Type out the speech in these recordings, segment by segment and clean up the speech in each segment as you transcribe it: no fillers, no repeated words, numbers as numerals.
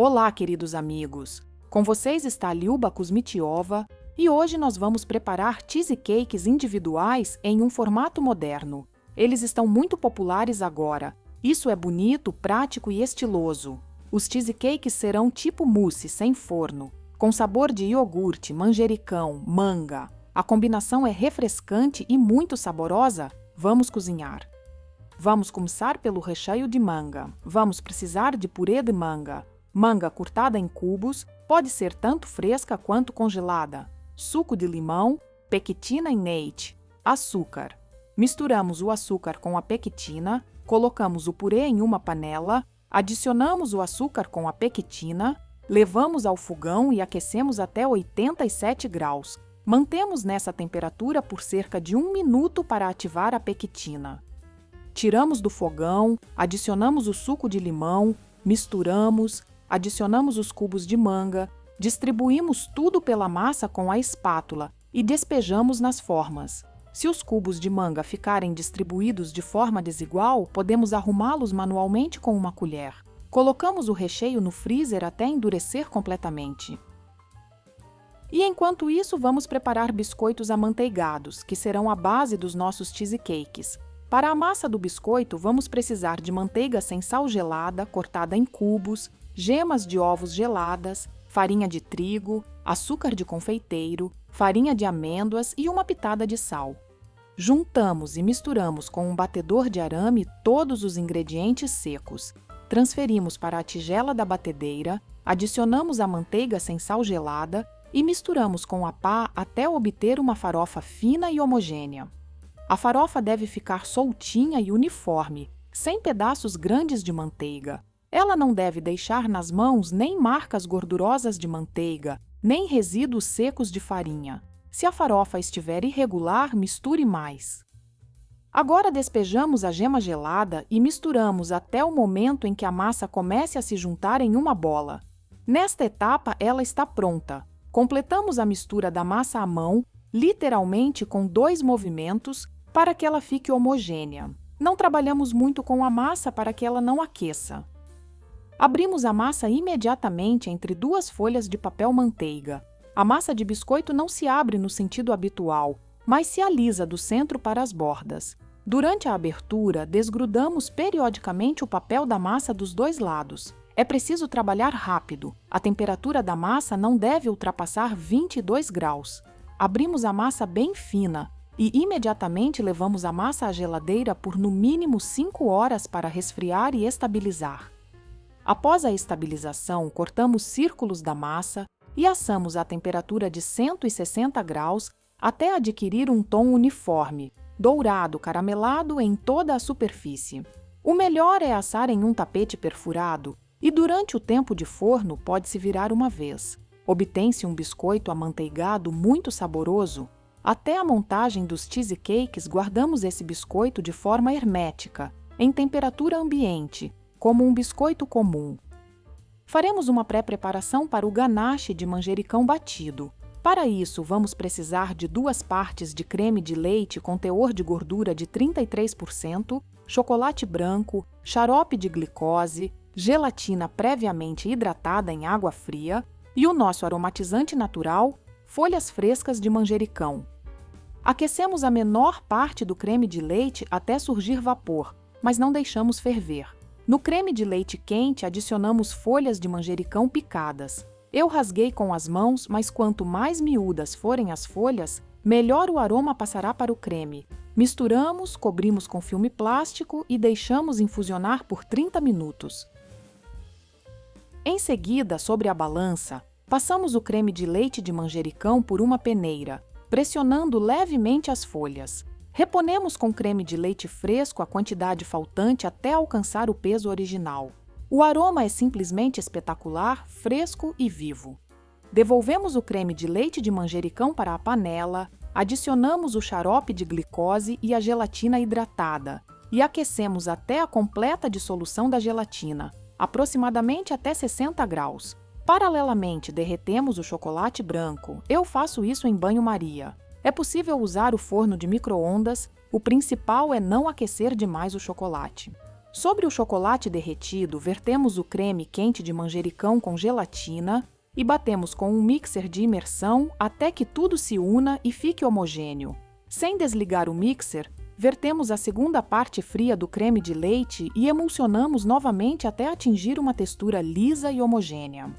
Olá, queridos amigos! Com vocês está a Liuba Kuzmitiova e hoje nós vamos preparar cheesecakes individuais em um formato moderno. Eles estão muito populares agora. Isso é bonito, prático e estiloso. Os cheesecakes serão tipo mousse, sem forno, com sabor de iogurte, manjericão, manga. A combinação é refrescante e muito saborosa. Vamos cozinhar. Vamos começar pelo recheio de manga. Vamos precisar de purê de manga. Manga cortada em cubos, pode ser tanto fresca quanto congelada. Suco de limão, pectina e leite. Açúcar. Misturamos o açúcar com a pectina, colocamos o purê em uma panela, adicionamos o açúcar com a pectina, levamos ao fogão e aquecemos até 87 graus. Mantemos nessa temperatura por cerca de 1 minuto para ativar a pectina. Tiramos do fogão, adicionamos o suco de limão, misturamos, adicionamos os cubos de manga, distribuímos tudo pela massa com a espátula e despejamos nas formas. Se os cubos de manga ficarem distribuídos de forma desigual, podemos arrumá-los manualmente com uma colher. Colocamos o recheio no freezer até endurecer completamente. E enquanto isso, vamos preparar biscoitos amanteigados, que serão a base dos nossos cheesecakes. Para a massa do biscoito, vamos precisar de manteiga sem sal gelada, cortada em cubos, gemas de ovos geladas, farinha de trigo, açúcar de confeiteiro, farinha de amêndoas e uma pitada de sal. Juntamos e misturamos com um batedor de arame todos os ingredientes secos. Transferimos para a tigela da batedeira, adicionamos a manteiga sem sal gelada e misturamos com a pá até obter uma farofa fina e homogênea. A farofa deve ficar soltinha e uniforme, sem pedaços grandes de manteiga. Ela não deve deixar nas mãos nem marcas gordurosas de manteiga, nem resíduos secos de farinha. Se a farofa estiver irregular, misture mais. Agora despejamos a gema gelada e misturamos até o momento em que a massa comece a se juntar em uma bola. Nesta etapa, ela está pronta. Completamos a mistura da massa à mão, literalmente com 2 movimentos, para que ela fique homogênea. Não trabalhamos muito com a massa para que ela não aqueça. Abrimos a massa imediatamente entre 2 folhas de papel manteiga. A massa de biscoito não se abre no sentido habitual, mas se alisa do centro para as bordas. Durante a abertura, desgrudamos periodicamente o papel da massa dos 2 lados. É preciso trabalhar rápido. A temperatura da massa não deve ultrapassar 22 graus. Abrimos a massa bem fina e imediatamente levamos a massa à geladeira por no mínimo 5 horas para resfriar e estabilizar. Após a estabilização, cortamos círculos da massa e assamos à temperatura de 160 graus até adquirir um tom uniforme, dourado, caramelado em toda a superfície. O melhor é assar em um tapete perfurado e durante o tempo de forno pode-se virar uma vez. Obtém-se um biscoito amanteigado muito saboroso. Até a montagem dos cheesecakes, guardamos esse biscoito de forma hermética, em temperatura ambiente, como um biscoito comum. Faremos uma pré-preparação para o ganache de manjericão batido. Para isso, vamos precisar de 2 partes de creme de leite com teor de gordura de 33%, chocolate branco, xarope de glicose, gelatina previamente hidratada em água fria e o nosso aromatizante natural, folhas frescas de manjericão. Aquecemos a menor parte do creme de leite até surgir vapor, mas não deixamos ferver. No creme de leite quente, adicionamos folhas de manjericão picadas. Eu rasguei com as mãos, mas quanto mais miúdas forem as folhas, melhor o aroma passará para o creme. Misturamos, cobrimos com filme plástico e deixamos infusionar por 30 minutos. Em seguida, sobre a balança, passamos o creme de leite de manjericão por uma peneira, pressionando levemente as folhas. Reponemos com creme de leite fresco a quantidade faltante até alcançar o peso original. O aroma é simplesmente espetacular, fresco e vivo. Devolvemos o creme de leite de manjericão para a panela, adicionamos o xarope de glicose e a gelatina hidratada e aquecemos até a completa dissolução da gelatina, aproximadamente até 60 graus. Paralelamente, derretemos o chocolate branco. Eu faço isso em banho-maria. É possível usar o forno de micro-ondas, o principal é não aquecer demais o chocolate. Sobre o chocolate derretido, vertemos o creme quente de manjericão com gelatina e batemos com um mixer de imersão até que tudo se una e fique homogêneo. Sem desligar o mixer, vertemos a segunda parte fria do creme de leite e emulsionamos novamente até atingir uma textura lisa e homogênea.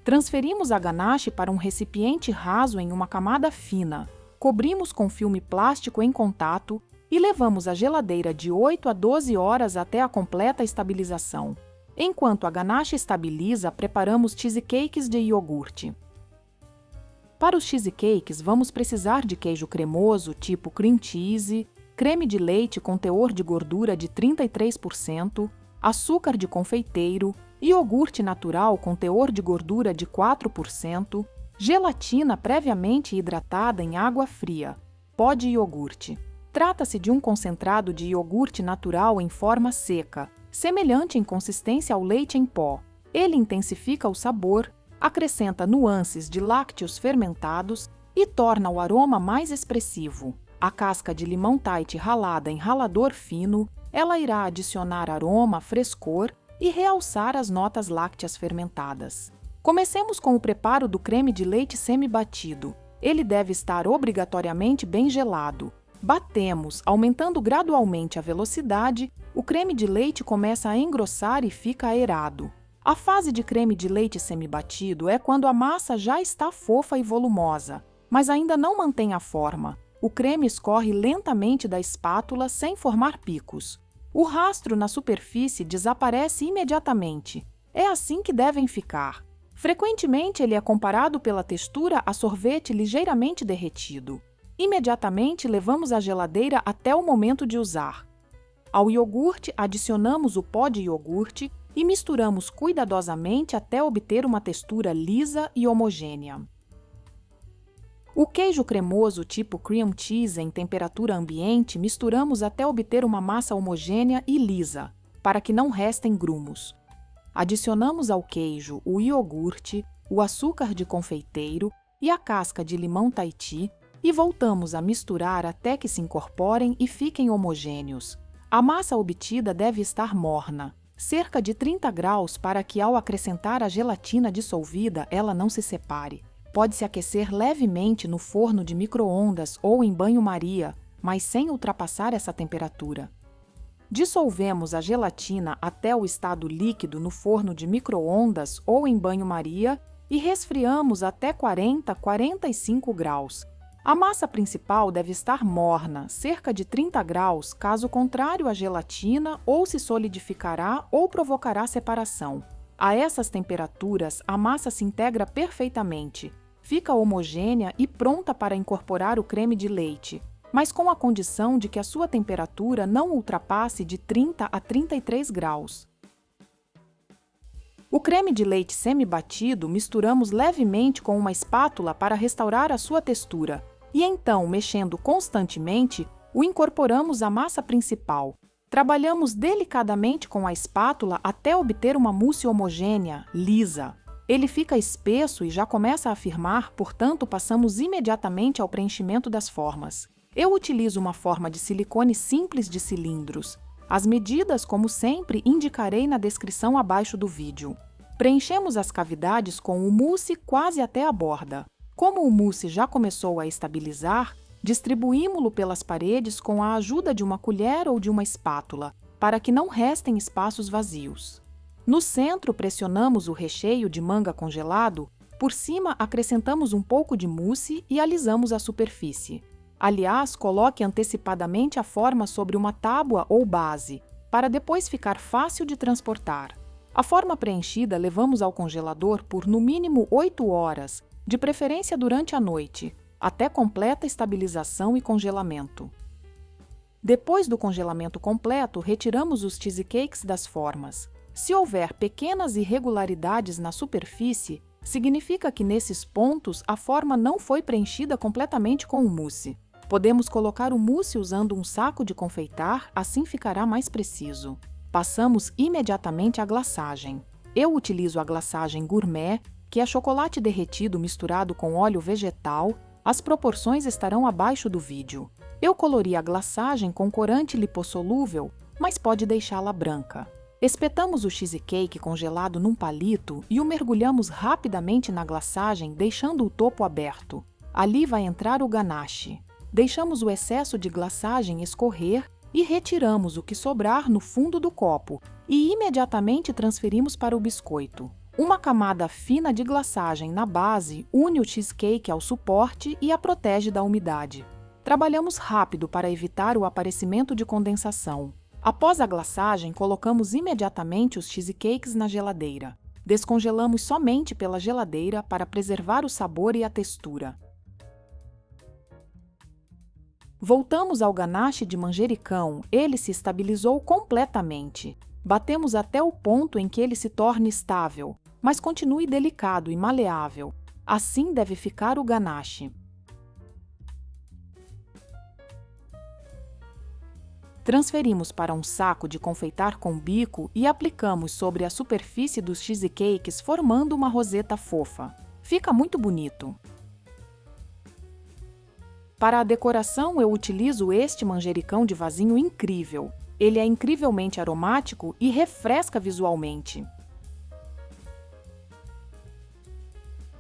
Transferimos a ganache para um recipiente raso em uma camada fina, cobrimos com filme plástico em contato e levamos à geladeira de 8 a 12 horas até a completa estabilização. Enquanto a ganache estabiliza, preparamos cheesecakes de iogurte. Para os cheesecakes, vamos precisar de queijo cremoso tipo cream cheese, creme de leite com teor de gordura de 33%, açúcar de confeiteiro, iogurte natural com teor de gordura de 4%, gelatina previamente hidratada em água fria, pó de iogurte. Trata-se de um concentrado de iogurte natural em forma seca, semelhante em consistência ao leite em pó. Ele intensifica o sabor, acrescenta nuances de lácteos fermentados e torna o aroma mais expressivo. A casca de limão Tahiti ralada em ralador fino, ela irá adicionar aroma, frescor e realçar as notas lácteas fermentadas. Comecemos com o preparo do creme de leite semi-batido. Ele deve estar obrigatoriamente bem gelado. Batemos, aumentando gradualmente a velocidade, o creme de leite começa a engrossar e fica aerado. A fase de creme de leite semi-batido é quando a massa já está fofa e volumosa, mas ainda não mantém a forma. O creme escorre lentamente da espátula sem formar picos. O rastro na superfície desaparece imediatamente. É assim que devem ficar. Frequentemente, ele é comparado pela textura a sorvete ligeiramente derretido. Imediatamente levamos à geladeira até o momento de usar. Ao iogurte, adicionamos o pó de iogurte e misturamos cuidadosamente até obter uma textura lisa e homogênea. O queijo cremoso tipo cream cheese em temperatura ambiente misturamos até obter uma massa homogênea e lisa, para que não restem grumos. Adicionamos ao queijo o iogurte, o açúcar de confeiteiro e a casca de limão Tahiti e voltamos a misturar até que se incorporem e fiquem homogêneos. A massa obtida deve estar morna, cerca de 30 graus, para que ao acrescentar a gelatina dissolvida ela não se separe. Pode-se aquecer levemente no forno de micro-ondas ou em banho-maria, mas sem ultrapassar essa temperatura. Dissolvemos a gelatina até o estado líquido no forno de micro-ondas ou em banho-maria e resfriamos até 40 a 45 graus. A massa principal deve estar morna, cerca de 30 graus, caso contrário a gelatina ou se solidificará ou provocará separação. A essas temperaturas, a massa se integra perfeitamente, fica homogênea e pronta para incorporar o creme de leite, mas com a condição de que a sua temperatura não ultrapasse de 30 a 33 graus. O creme de leite semi-batido misturamos levemente com uma espátula para restaurar a sua textura e então, mexendo constantemente, o incorporamos à massa principal. Trabalhamos delicadamente com a espátula até obter uma mousse homogênea, lisa. Ele fica espesso e já começa a firmar, portanto, passamos imediatamente ao preenchimento das formas. Eu utilizo uma forma de silicone simples de cilindros. As medidas, como sempre, indicarei na descrição abaixo do vídeo. Preenchemos as cavidades com o mousse quase até a borda. Como o mousse já começou a estabilizar, distribuímo-lo pelas paredes com a ajuda de uma colher ou de uma espátula, para que não restem espaços vazios. No centro, pressionamos o recheio de manga congelado, por cima acrescentamos um pouco de mousse e alisamos a superfície. Aliás, coloque antecipadamente a forma sobre uma tábua ou base, para depois ficar fácil de transportar. A forma preenchida levamos ao congelador por no mínimo 8 horas, de preferência durante a noite, até completa estabilização e congelamento. Depois do congelamento completo, retiramos os cheesecakes das formas. Se houver pequenas irregularidades na superfície, significa que nesses pontos a forma não foi preenchida completamente com o mousse. Podemos colocar o mousse usando um saco de confeitar, assim ficará mais preciso. Passamos imediatamente à glaçagem. Eu utilizo a glaçagem gourmet, que é chocolate derretido misturado com óleo vegetal. As proporções estarão abaixo do vídeo. Eu colori a glaçagem com corante lipossolúvel mas pode deixá-la branca. Espetamos o cheesecake congelado num palito e o mergulhamos rapidamente na glaçagem, deixando o topo aberto. Ali vai entrar o ganache. Deixamos o excesso de glaçagem escorrer e retiramos o que sobrar no fundo do copo e imediatamente transferimos para o biscoito. Uma camada fina de glaçagem na base une o cheesecake ao suporte e a protege da umidade. Trabalhamos rápido para evitar o aparecimento de condensação. Após a glaçagem, colocamos imediatamente os cheesecakes na geladeira. Descongelamos somente pela geladeira para preservar o sabor e a textura. Voltamos ao ganache de manjericão, ele se estabilizou completamente. Batemos até o ponto em que ele se torne estável, mas continue delicado e maleável. Assim deve ficar o ganache. Transferimos para um saco de confeitar com bico e aplicamos sobre a superfície dos cheesecakes, formando uma roseta fofa. Fica muito bonito. Para a decoração, eu utilizo este manjericão de vasinho incrível. Ele é incrivelmente aromático e refresca visualmente.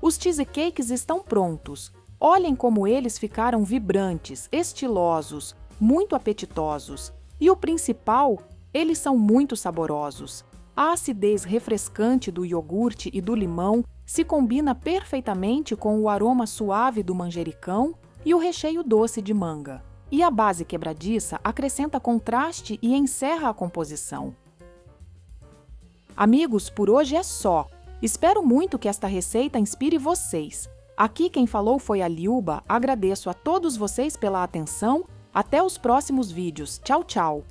Os cheesecakes estão prontos. Olhem como eles ficaram vibrantes, estilosos, muito apetitosos. E o principal, eles são muito saborosos. A acidez refrescante do iogurte e do limão se combina perfeitamente com o aroma suave do manjericão e o recheio doce de manga. E a base quebradiça acrescenta contraste e encerra a composição. Amigos, por hoje é só. Espero muito que esta receita inspire vocês. Aqui quem falou foi a Liuba. Agradeço a todos vocês pela atenção. Até os próximos vídeos. Tchau, tchau!